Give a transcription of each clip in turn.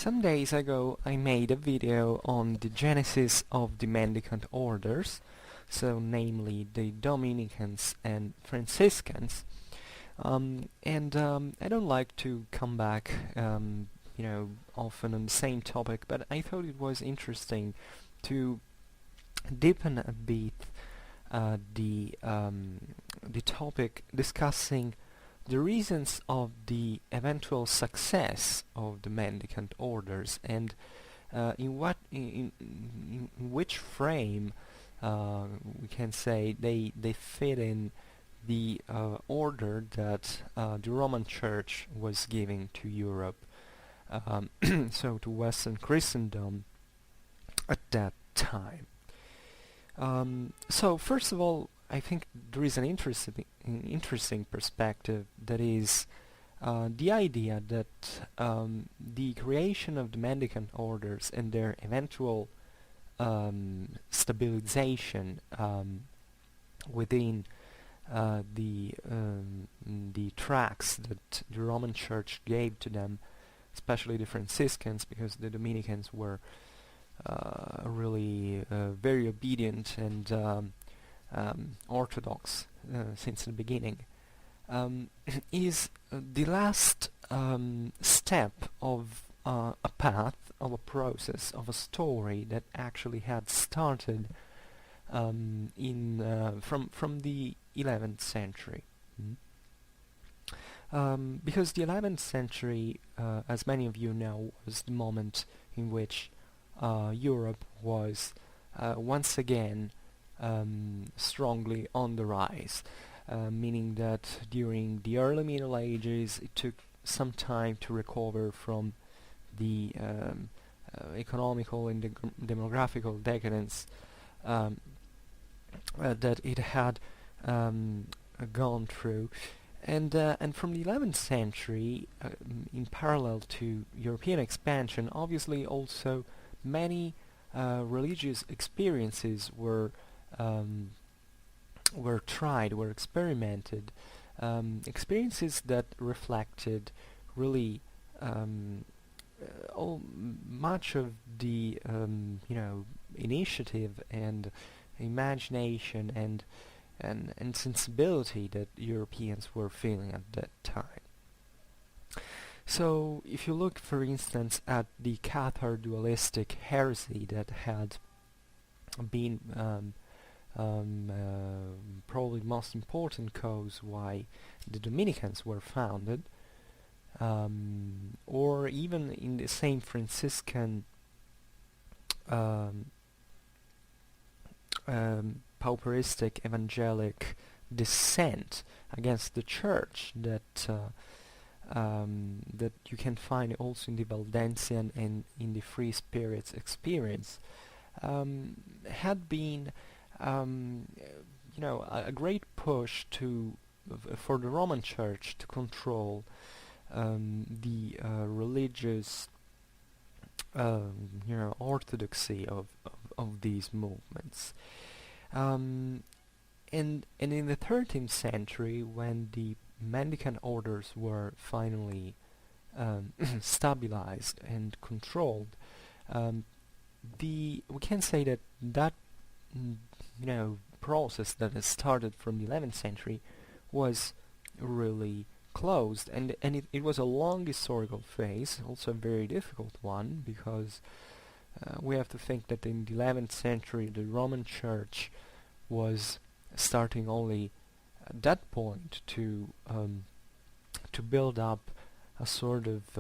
Some days ago I made a video on the genesis of the Mendicant Orders, so namely the Dominicans and Franciscans, I don't like to come back often on the same topic, but I thought it was interesting to deepen a bit the topic, discussing the reasons of the eventual success of the Mendicant Orders, and in which frame we can say they fit in the order that the Roman Church was giving to Europe, so to Western Christendom at that time. So first of all, I think there is an interesting perspective, that is the idea that the creation of the Mendicant Orders and their eventual stabilization within the tracts that the Roman Church gave to them, especially the Franciscans, because the Dominicans were really very obedient and orthodox since the beginning, is the last step of a path, of a process, of a story that actually had started from the 11th century. Because the 11th century, as many of you know, was the moment in which Europe was once again strongly on the rise, meaning that during the early Middle Ages it took some time to recover from the economical and demographical decadence that it had gone through, and from the 11th century, in parallel to European expansion, obviously also many religious experiences were tried, were experimented, experiences that reflected really much of the initiative and imagination and sensibility that Europeans were feeling at that time. So if you look, for instance, at the Cathar dualistic heresy that had been probably the most important cause why the Dominicans were founded, or even in the same Franciscan pauperistic evangelic dissent against the church that that you can find also in the Valdensian and in the Free Spirits experience, had been a great push for the Roman Church to control the religious orthodoxy of these movements. And in the 13th century, when the Mendicant Orders were finally stabilized and controlled, we can say that process that has started from the 11th century was really closed, and it was a long historical phase, also a very difficult one, because we have to think that in the 11th century the Roman Church was starting only at that point to build up a sort of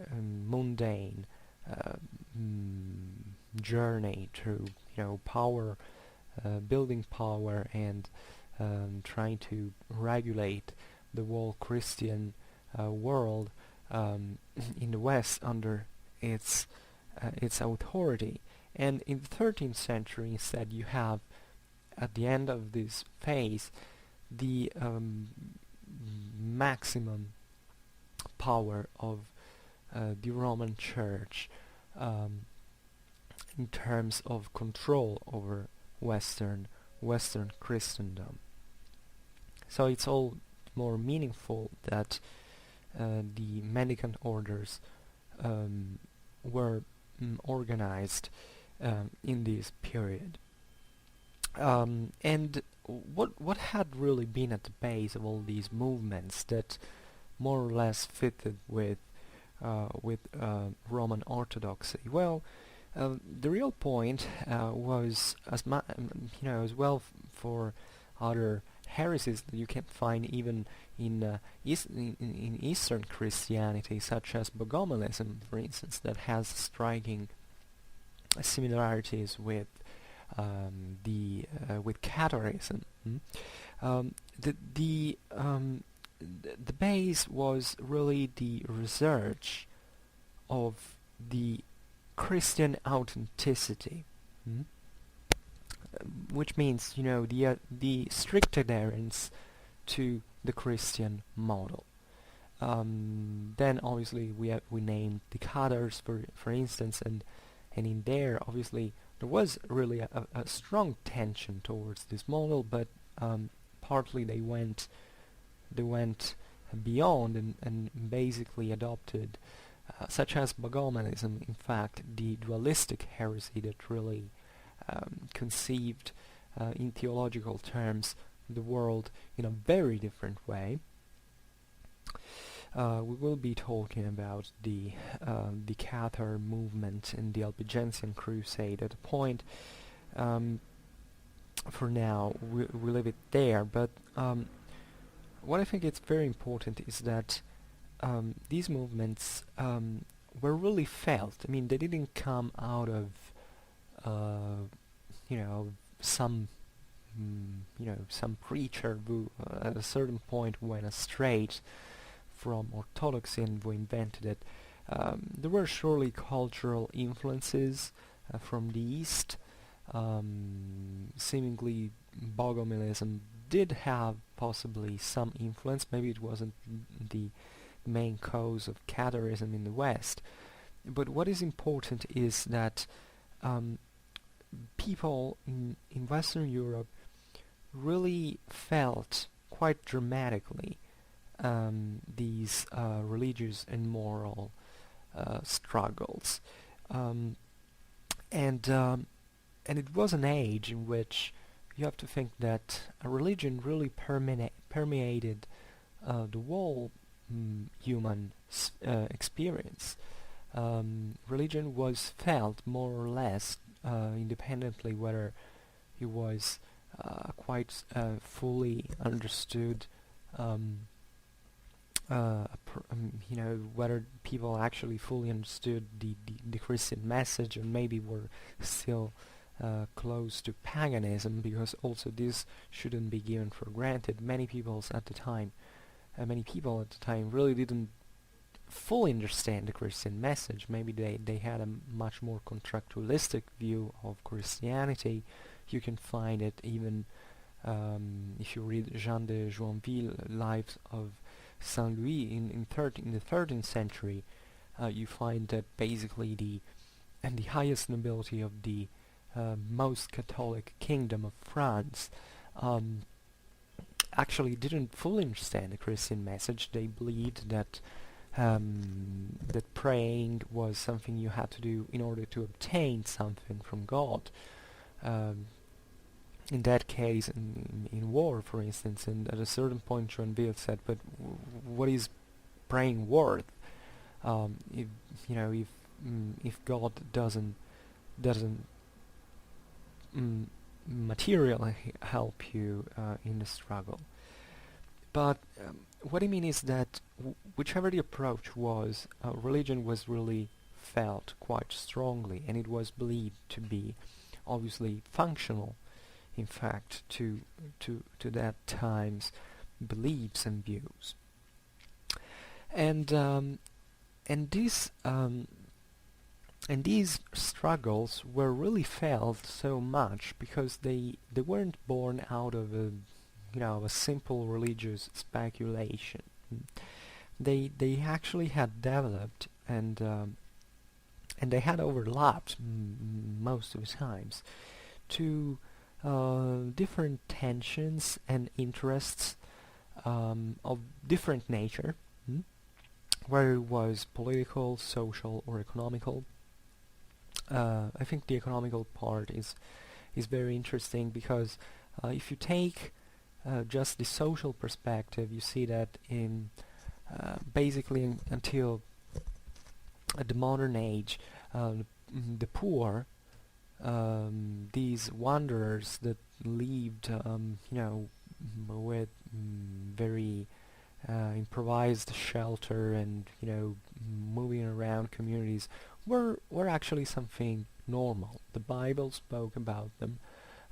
mundane journey through power, building power, and trying to regulate the whole Christian world in the West under its authority. And in the 13th century, instead, you have, at the end of this phase, the maximum power of the Roman Church in terms of control over Western Christendom. So it's all more meaningful that the Mendicant Orders were organized in this period. And what had really been at the base of all these movements that more or less fitted with Roman Orthodoxy? Well, the real point was as well for other heresies that you can find even in Eastern Christianity, such as Bogomilism, for instance, that has striking similarities with with Catharism. The base was really the research of the Christian authenticity, which means the strict adherence to the Christian model. Then obviously we named the Cathars for instance, and in there obviously there was really a strong tension towards this model, but partly they went beyond and basically adopted, such as Bogomilism, in fact, the dualistic heresy that really conceived in theological terms the world in a very different way. We will be talking about the Cathar movement and the Albigensian Crusade at a point. For now, we leave it there, but what I think is very important is that these movements were really felt. I mean, they didn't come out of some some preacher who at a certain point went astray from orthodoxy and who invented it. There were surely cultural influences from the East. Seemingly Bogomilism did have possibly some influence. Maybe it wasn't the main cause of Catharism in the West. But what is important is that people in Western Europe really felt quite dramatically these religious and moral struggles, and it was an age in which you have to think that a religion really permeated the whole human experience. Religion was felt more or less independently whether it was quite fully understood, whether people actually fully understood the Christian message, and maybe were still close to paganism, because also this shouldn't be given for granted. Many people at the time really didn't fully understand the Christian message. Maybe they had a much more contractualistic view of Christianity. You can find it even if you read Jean de Joinville, Lives of Saint Louis in the 13th century. You find that basically the highest nobility of the most Catholic kingdom of France actually didn't fully understand the Christian message. They believed that that praying was something you had to do in order to obtain something from God. In that case, in war, for instance, and at a certain point, Joinville said, "But what is praying worth if God doesn't materially help you in the struggle?" But what I mean is that whichever the approach was, religion was really felt quite strongly, and it was believed to be obviously functional, in fact, to that time's beliefs and views. And these struggles were really felt so much because they weren't born out of a simple religious speculation. They actually had developed and they had overlapped most of the times to different tensions and interests of different nature. whether it was political, social, or economical. I think the economical part is very interesting because if you take just the social perspective, you see that in basically until the modern age, the poor, these wanderers that lived, with very improvised shelter and moving around communities were actually something normal. The Bible spoke about them.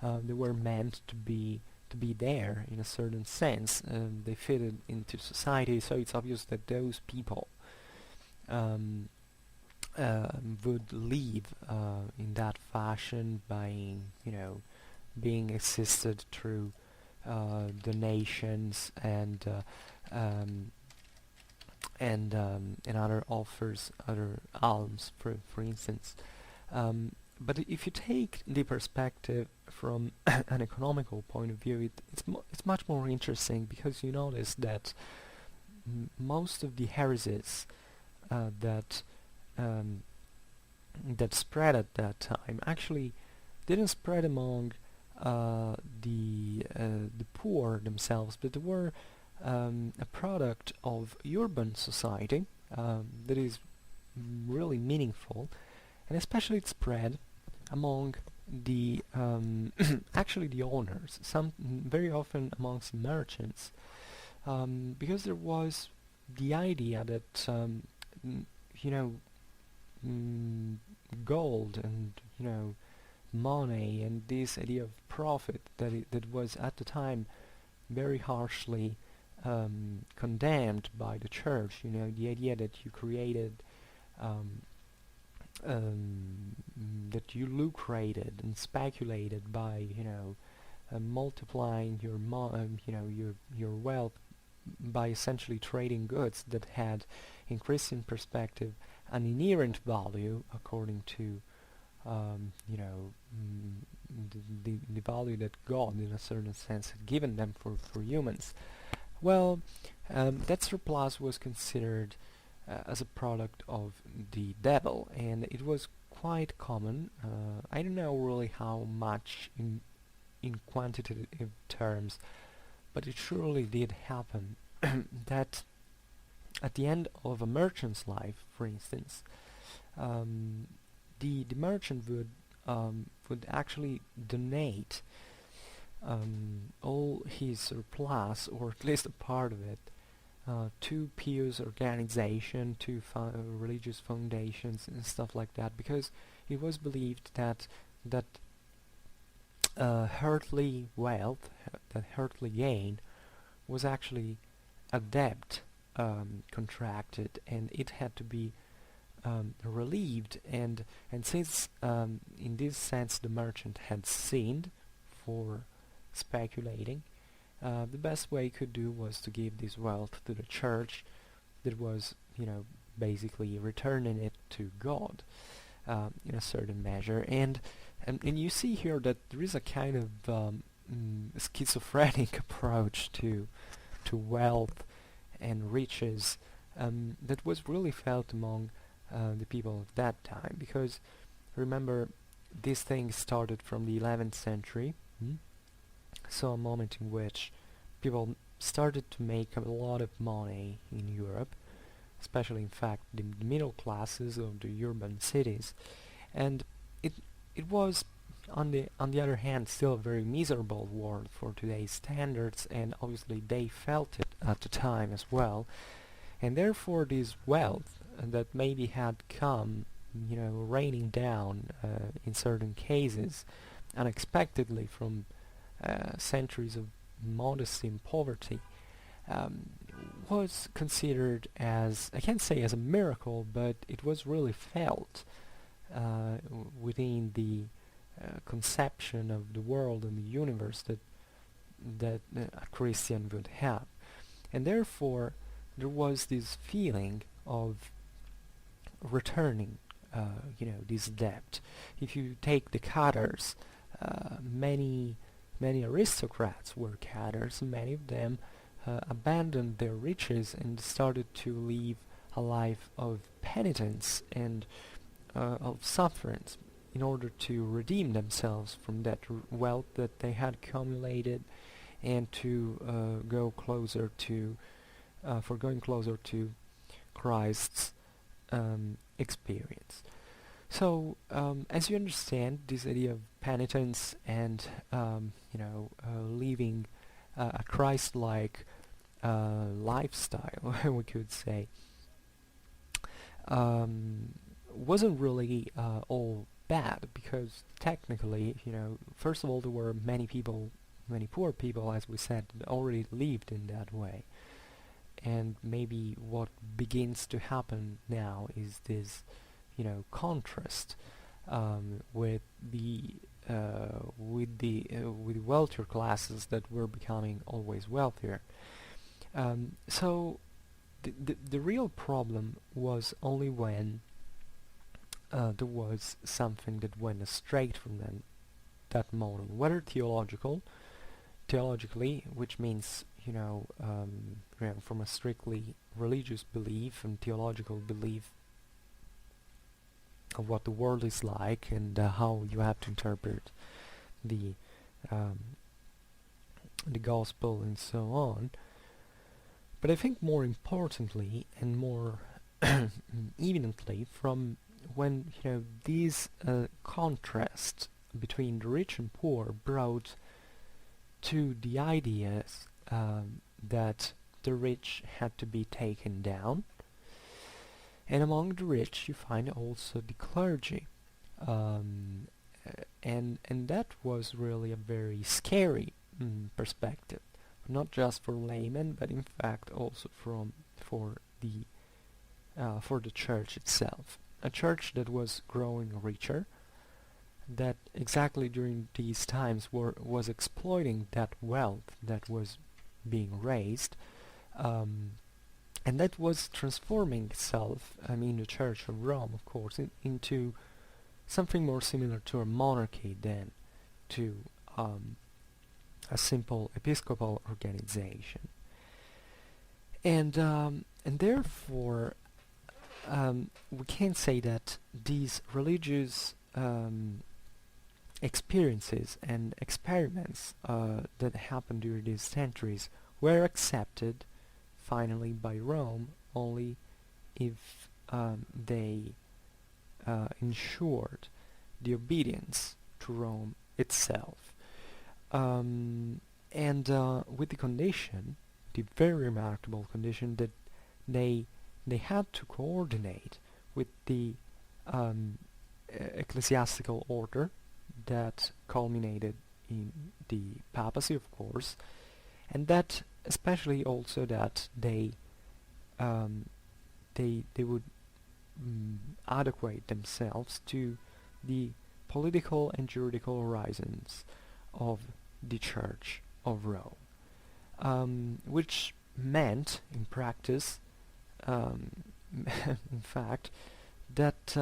They were meant to be there in a certain sense. They fitted into society, so it's obvious that those people um, would live in that fashion by being assisted through donations um, and other offers, other alms, for instance. But if you take the perspective from an economical point of view, it's much more interesting because you notice that most of the heresies that um, that spread at that time actually didn't spread among the poor themselves, but they were a product of urban society that is really meaningful, and especially it spread among the actually the owners, some very often amongst merchants, because there was the idea that you know mm, gold and money and this idea of profit that was at the time very harshly condemned by the church. The idea that you created um, that you lucrated and speculated by multiplying your wealth by essentially trading goods that had, in Christian perspective, an inherent value according to the value that God, in a certain sense, had given them for humans. Well, that surplus was considered as a product of the devil, and it was quite common. I don't know really how much in quantitative terms, but it surely did happen that at the end of a merchant's life, for instance, the merchant would actually donate all his surplus, or at least a part of it, to pious organization, to religious foundations and stuff like that, because it was believed that earthly wealth, that earthly gain, was actually a debt contracted, and it had to be relieved. And since in this sense the merchant had sinned for speculating, the best way he could do was to give this wealth to the church, that was basically returning it to God in a certain measure. And you see here that there is a kind of schizophrenic approach to wealth and riches that was really felt among the people of that time, because remember, this thing started from the 11th century, so a moment in which people started to make a lot of money in Europe, especially in fact the middle classes of the urban cities, and it was on the other hand still a very miserable world for today's standards, and obviously they felt it at the time as well, and therefore this wealth that maybe had come raining down in certain cases unexpectedly from centuries of modesty and poverty, was considered as, I can't say as a miracle, but it was really felt within the conception of the world and the universe that a Christian would have. And therefore there was this feeling of returning this debt. If you take the cadres, many aristocrats were cadres. Many of them abandoned their riches and started to live a life of penitence and of sufferance in order to redeem themselves from that wealth that they had accumulated, and to go closer to going closer to Christ's experience. So, as you understand, this idea of penitence and living a Christ-like lifestyle, we could say, wasn't really all bad, because technically, first of all, there were many poor people, as we said, that already lived in that way. And maybe what begins to happen now is this, contrast with the wealthier classes that were becoming always wealthier. So the real problem was only when there was something that went astray from that model, whether theologically, which means from a strictly religious belief and theological belief of what the world is like, and how you have to interpret the gospel and so on. But I think more importantly and more evidently, from when these contrasts between the rich and poor brought to the ideas that the rich had to be taken down, and among the rich you find also the clergy, and that was really a very scary perspective, not just for laymen, but in fact also for the church itself, a church that was growing richer, that exactly during these times was exploiting that wealth that was being raised, and that was transforming itself, the Church of Rome, of course, into something more similar to a monarchy than to a simple episcopal organization. And therefore, we can say that these religious experiences and experiments that happened during these centuries were accepted finally by Rome only if they ensured the obedience to Rome itself, and with the condition, the very remarkable condition, that they had to coordinate with the ecclesiastical order that culminated in the papacy, of course, and that especially also that they would adequate themselves to the political and juridical horizons of the Church of Rome, which meant in practice, in fact, that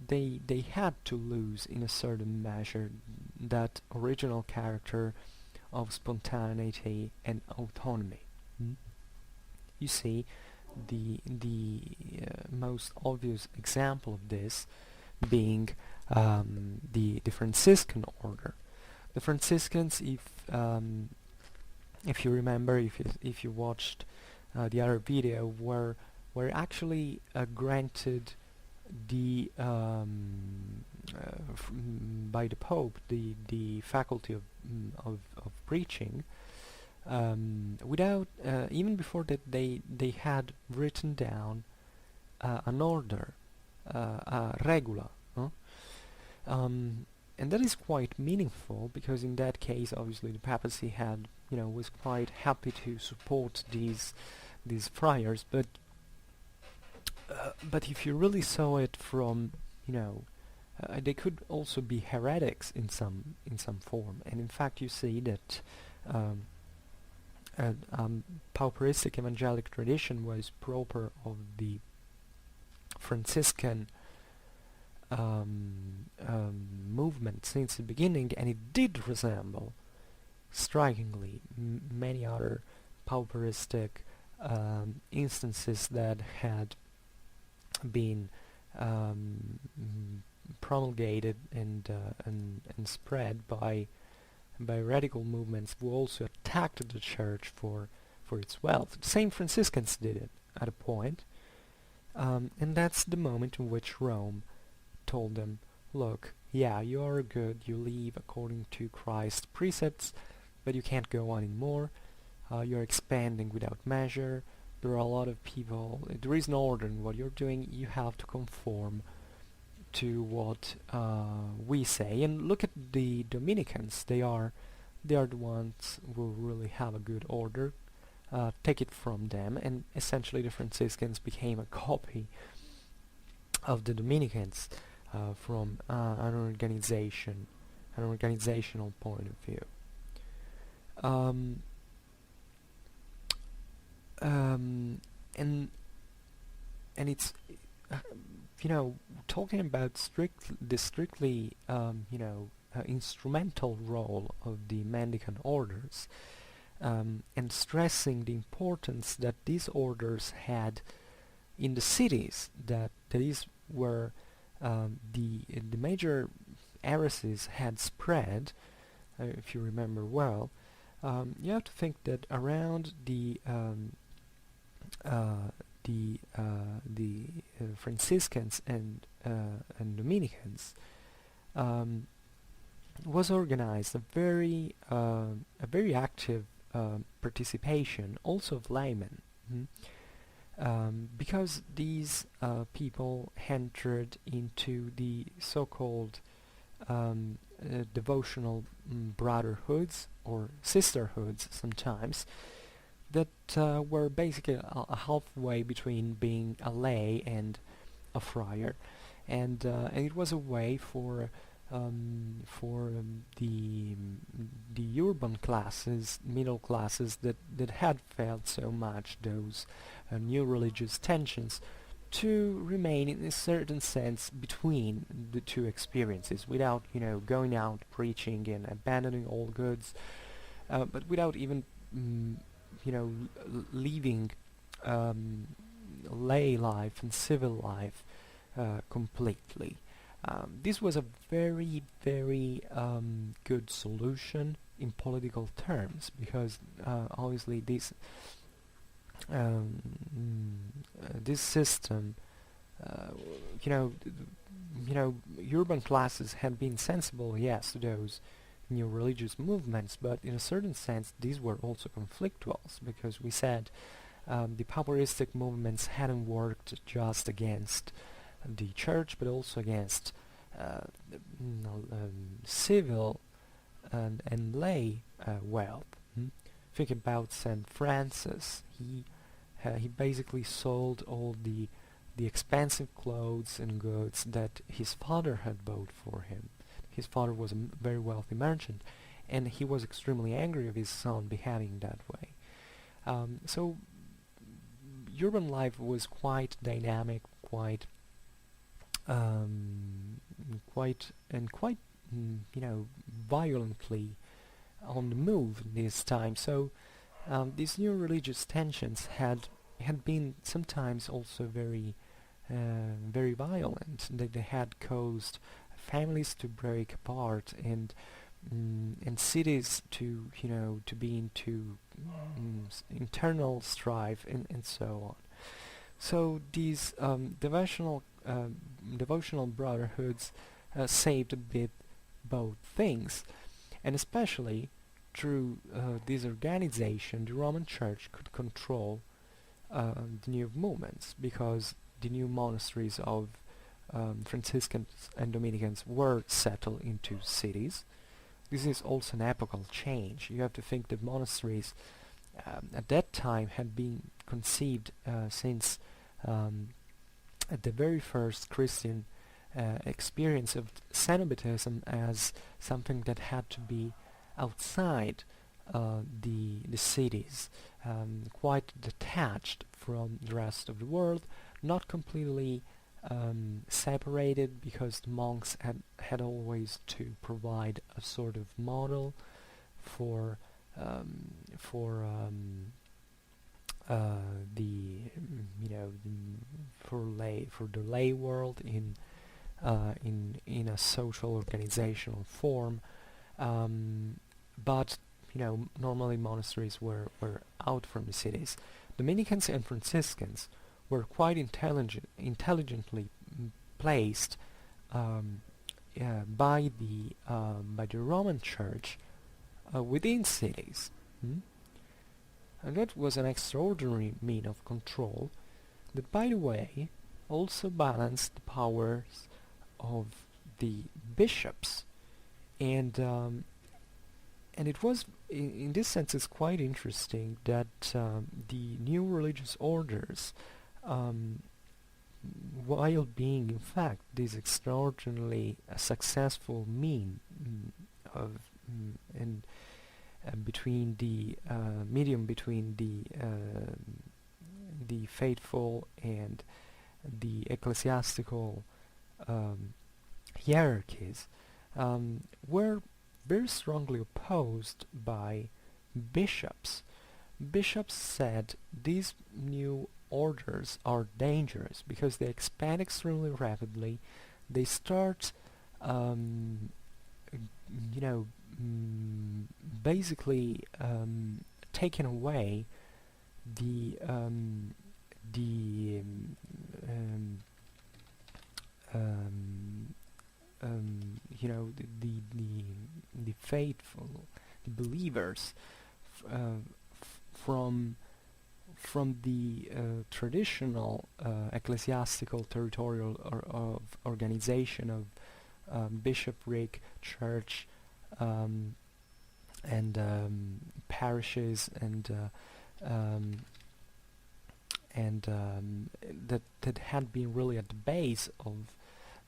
they had to lose in a certain measure that original character of spontaneity and autonomy. You see, the most obvious example of this being the Franciscan order. The Franciscans, if you remember, if you watched the other video, were actually granted the by the Pope the faculty of preaching, without even before that they had written down an order, a regula, and that is quite meaningful, because in that case obviously the papacy had was quite happy to support these friars, but if you really saw it from they could also be heretics in some form, and in fact you see that pauperistic evangelic tradition was proper of the Franciscan movement since the beginning, and it did resemble strikingly many other pauperistic instances that had been um, promulgated and spread by radical movements who also attacked the church for its wealth. The same Franciscans did it at a point, and that's the moment in which Rome told them, look, yeah, you are good, you live according to Christ's precepts, but you can't go on anymore. You're expanding without measure. There are a lot of people. There is no order in what you're doing. You have to conform to what we say. And look at the Dominicans. They are the ones who really have a good order. Take it from them, and essentially the Franciscans became a copy of the Dominicans from an organizational point of view. And it's talking about the strictly instrumental role of the Mendicant Orders, and stressing the importance that these orders had in the cities, that is where the major heresies had spread. If you remember well, you have to think that around the Franciscans and Dominicans was organized a very active participation also of laymen, because these people entered into the so-called devotional brotherhoods or sisterhoods sometimes, that were basically a halfway between being a lay and a friar, and it was a way for the urban classes, middle classes that had felt so much those new religious tensions, to remain in a certain sense between the two experiences, without going out preaching and abandoning all goods, but without even leaving lay life and civil life completely. This was a very good solution in political terms, because obviously this system, urban classes had been sensible, yes, to those new religious movements, but in a certain sense these were also conflictuals, because we said the pauperistic movements hadn't worked just against the church, but also against civil and lay wealth. Think about Saint Francis. He basically sold all the expensive clothes and goods that his father had bought for him. His father was a very wealthy merchant, and he was extremely angry of his son behaving that way. So urban life was quite dynamic, quite violently on the move in this time. So these new religious tensions had been sometimes also very violent. They had caused families to break apart, and cities to be into internal strife, and so on. So these devotional brotherhoods saved a bit both things, and especially through this organization the Roman Church could control the new movements, because the new monasteries of Franciscans and Dominicans were settled into cities. This is also an epochal change. You have to think that monasteries at that time had been conceived since at the very first Christian experience of Cenobitism as something that had to be outside the cities, quite detached from the rest of the world, not completely separated, because the monks had always to provide a sort of model for for the lay world in a social organizational form, but normally monasteries were out from the cities. Dominicans and Franciscans were quite intelligently placed by the Roman Church within cities. And that was an extraordinary mean of control that, by the way, also balanced the powers of the bishops. And it was, in this sense, it's quite interesting that the new religious orders, while being in fact this extraordinarily successful mean of and between the medium between the faithful and the ecclesiastical hierarchies, were very strongly opposed by bishops. Bishops said these new orders are dangerous because they expand extremely rapidly. They start basically taking away the the faithful, the believers, from the traditional ecclesiastical territorial of organization of bishopric, church, and parishes, and that had been really at the base of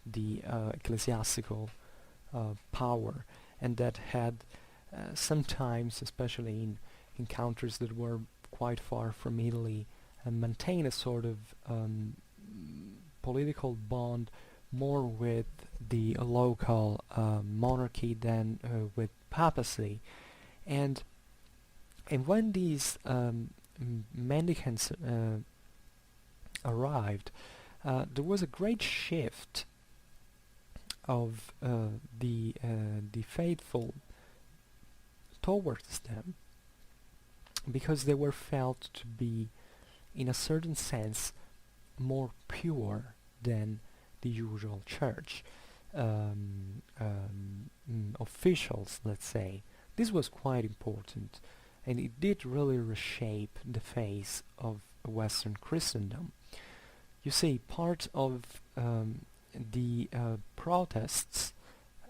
the ecclesiastical power, and that had sometimes, especially in countries that were quite far from Italy, maintain a sort of political bond more with the local monarchy than with papacy. And when these mendicants arrived, there was a great shift of the faithful towards them, because they were felt to be, in a certain sense, more pure than the usual church officials, let's say. This was quite important, and it did really reshape the face of Western Christendom. You see, part of the protests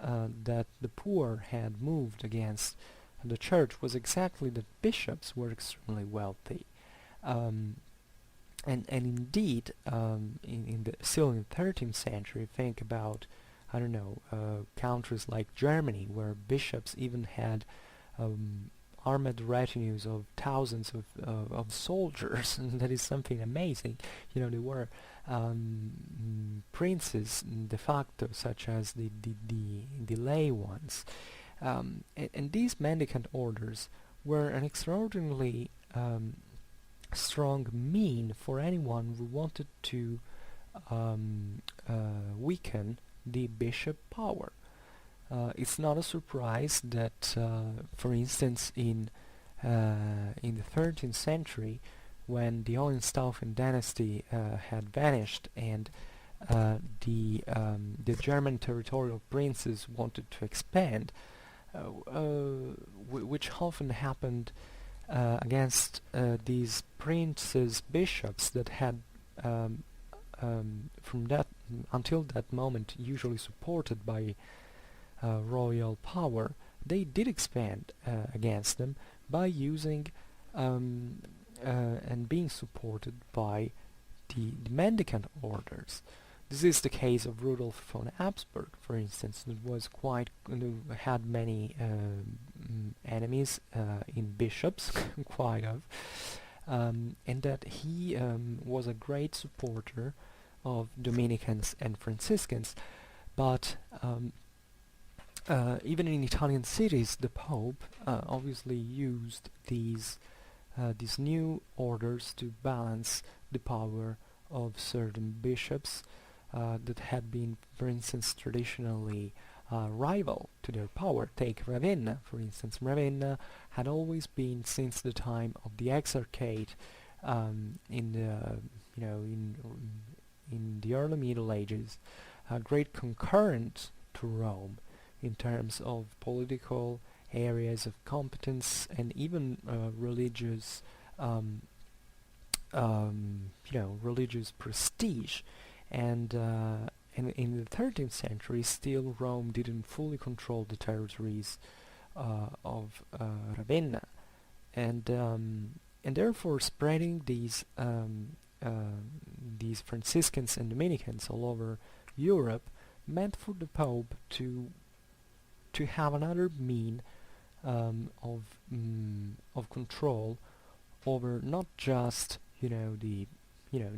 that the poor had moved against the church was exactly that bishops were extremely wealthy. And indeed, still in the 13th century, think about, I don't know, countries like Germany, where bishops even had armed retinues of thousands of soldiers. And that is something amazing. They were princes de facto, such as the lay ones. And these mendicant orders were an extraordinarily strong mean for anyone who wanted to weaken the bishop power. It's not a surprise that, for instance, in the 13th century, when the Hohenstaufen dynasty had vanished and the German territorial princes wanted to expand, which often happened against these princes, bishops that had from that until that moment usually supported by royal power. They did expand against them by using and being supported by the mendicant orders. This is the case of Rudolf von Habsburg, for instance, that was had many enemies in bishops, quite of, and that he was a great supporter of Dominicans and Franciscans. But even in Italian cities, the Pope obviously used these these new orders to balance the power of certain bishops that had been, for instance, traditionally rival to their power. Take Ravenna, for instance. Ravenna had always been, since the time of the Exarchate, in the in the early Middle Ages, a great concurrent to Rome in terms of political areas of competence and even religious, religious prestige. And in the 13th century, still Rome didn't fully control the territories of Ravenna, and therefore spreading these Franciscans and Dominicans all over Europe meant for the Pope to have another mean of control over not just the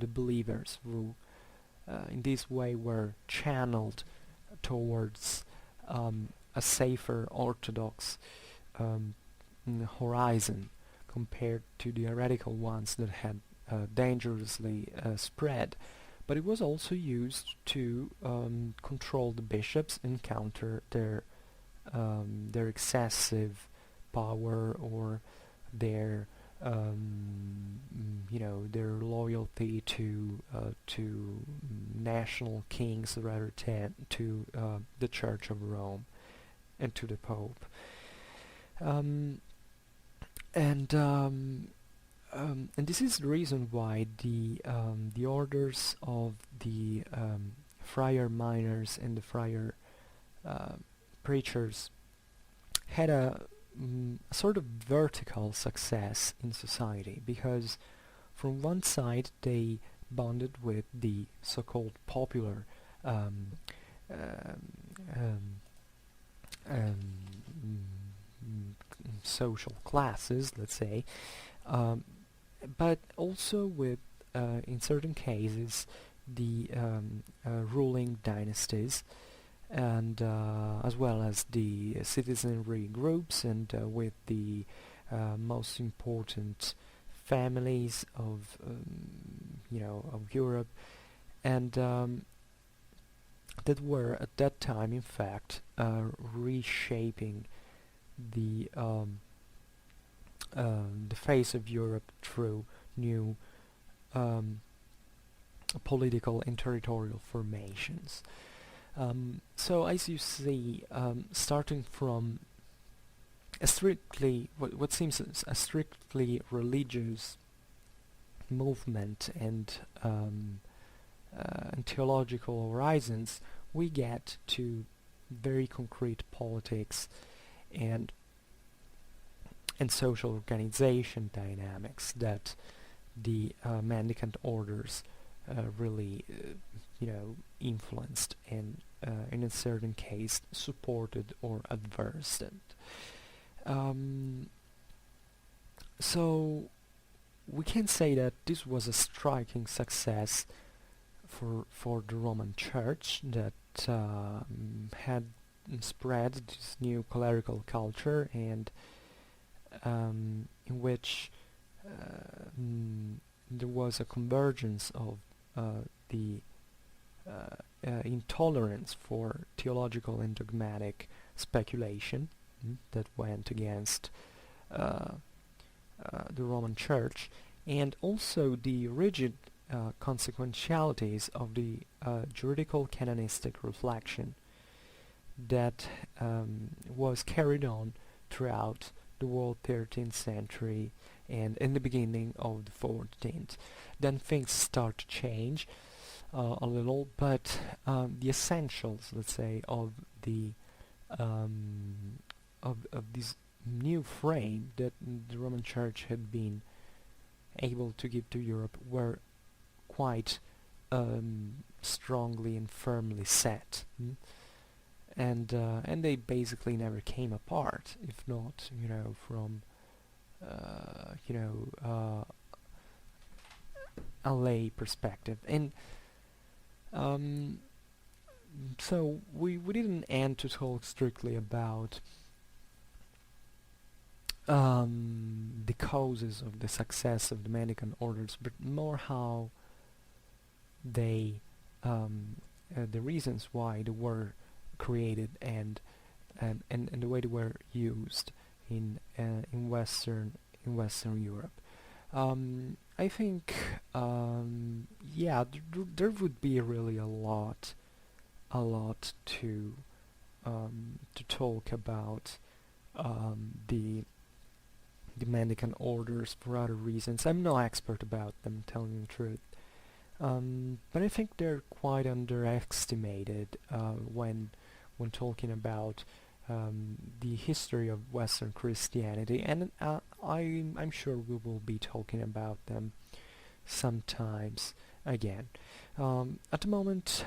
believers who in this way were channeled towards a safer orthodox horizon compared to the heretical ones that had dangerously spread, but it was also used to control the bishops and counter their excessive power or their their loyalty to national kings rather than to the Church of Rome and to the Pope. And this is the reason why the orders of the friar minors and the friar preachers had a sort of vertical success in society, because from one side they bonded with the so-called popular social classes, let's say, but also with, in certain cases, the ruling dynasties, and as well as the citizenry groups, and with the most important families of of Europe, and that were at that time, in fact, reshaping the face of Europe through new political and territorial formations. So as you see, starting from a strictly what seems a strictly religious movement and theological horizons, we get to very concrete politics and social organization dynamics that the Mendicant Orders really influenced and in a certain case supported or adversed it. So we can say that this was a striking success for the Roman Church that had spread this new clerical culture, and in which there was a convergence of the intolerance for theological and dogmatic speculation that went against the Roman Church, and also the rigid consequentialities of the juridical canonistic reflection that was carried on throughout the whole 13th century and in the beginning of the 14th. Then things start to change a little, but the essentials, let's say, of the of this new frame that the Roman Church had been able to give to Europe were quite strongly and firmly set, and they basically never came apart, if not from a lay perspective. And so we didn't end to talk strictly about the causes of the success of the Mendicant Orders, but more how they the reasons why they were created and the way they were used in Western Europe. I think yeah, there would be really a lot to talk about the Mendicant Orders for other reasons. I'm no expert about them, telling you the truth. But I think they're quite underestimated when talking about the history of Western Christianity, and I'm sure we will be talking about them sometimes again. At the moment,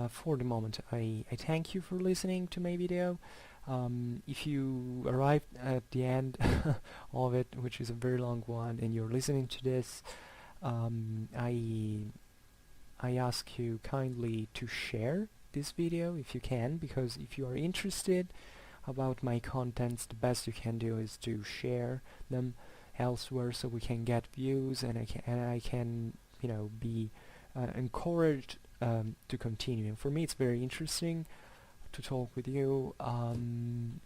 for the moment, I thank you for listening to my video. If you arrived at the end of it, which is a very long one, and you're listening to this, I ask you kindly to share this video if you can, because if you are interested about my contents, the best you can do is to share them elsewhere so we can get views, and I can you know, be encouraged to continue. And for me it's very interesting to talk with you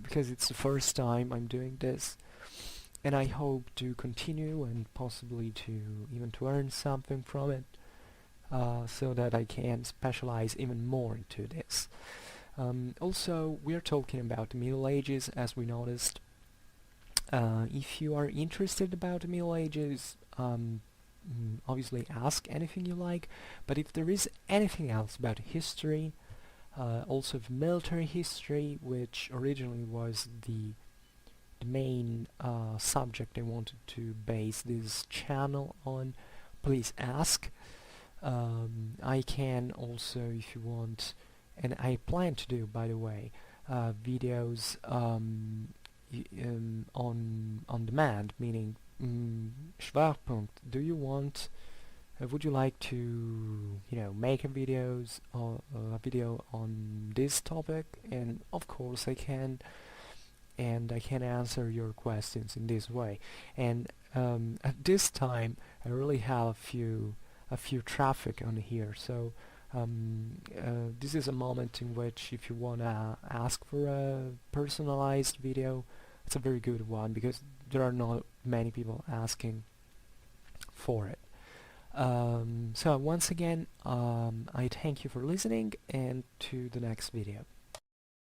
because it's the first time I'm doing this, and I hope to continue and possibly to even to earn something from it, so that I can specialize even more into this. Also, we are talking about the Middle Ages, as we noticed. If you are interested about the Middle Ages, obviously ask anything you like, but if there is anything else about history, also military history, which originally was the main subject I wanted to base this channel on, please ask. I can also, if you want, and I plan to do, by the way, videos on demand, meaning Schwerpunkt. Do you want? Would you like to, you know, make a video on this topic? And of course I can, and I can answer your questions in this way. And at this time, I really have a few traffic on here, so this is a moment in which, if you wanna ask for a personalized video, it's a very good one, because there are not many people asking for it. So once again, I thank you for listening, and to the next video.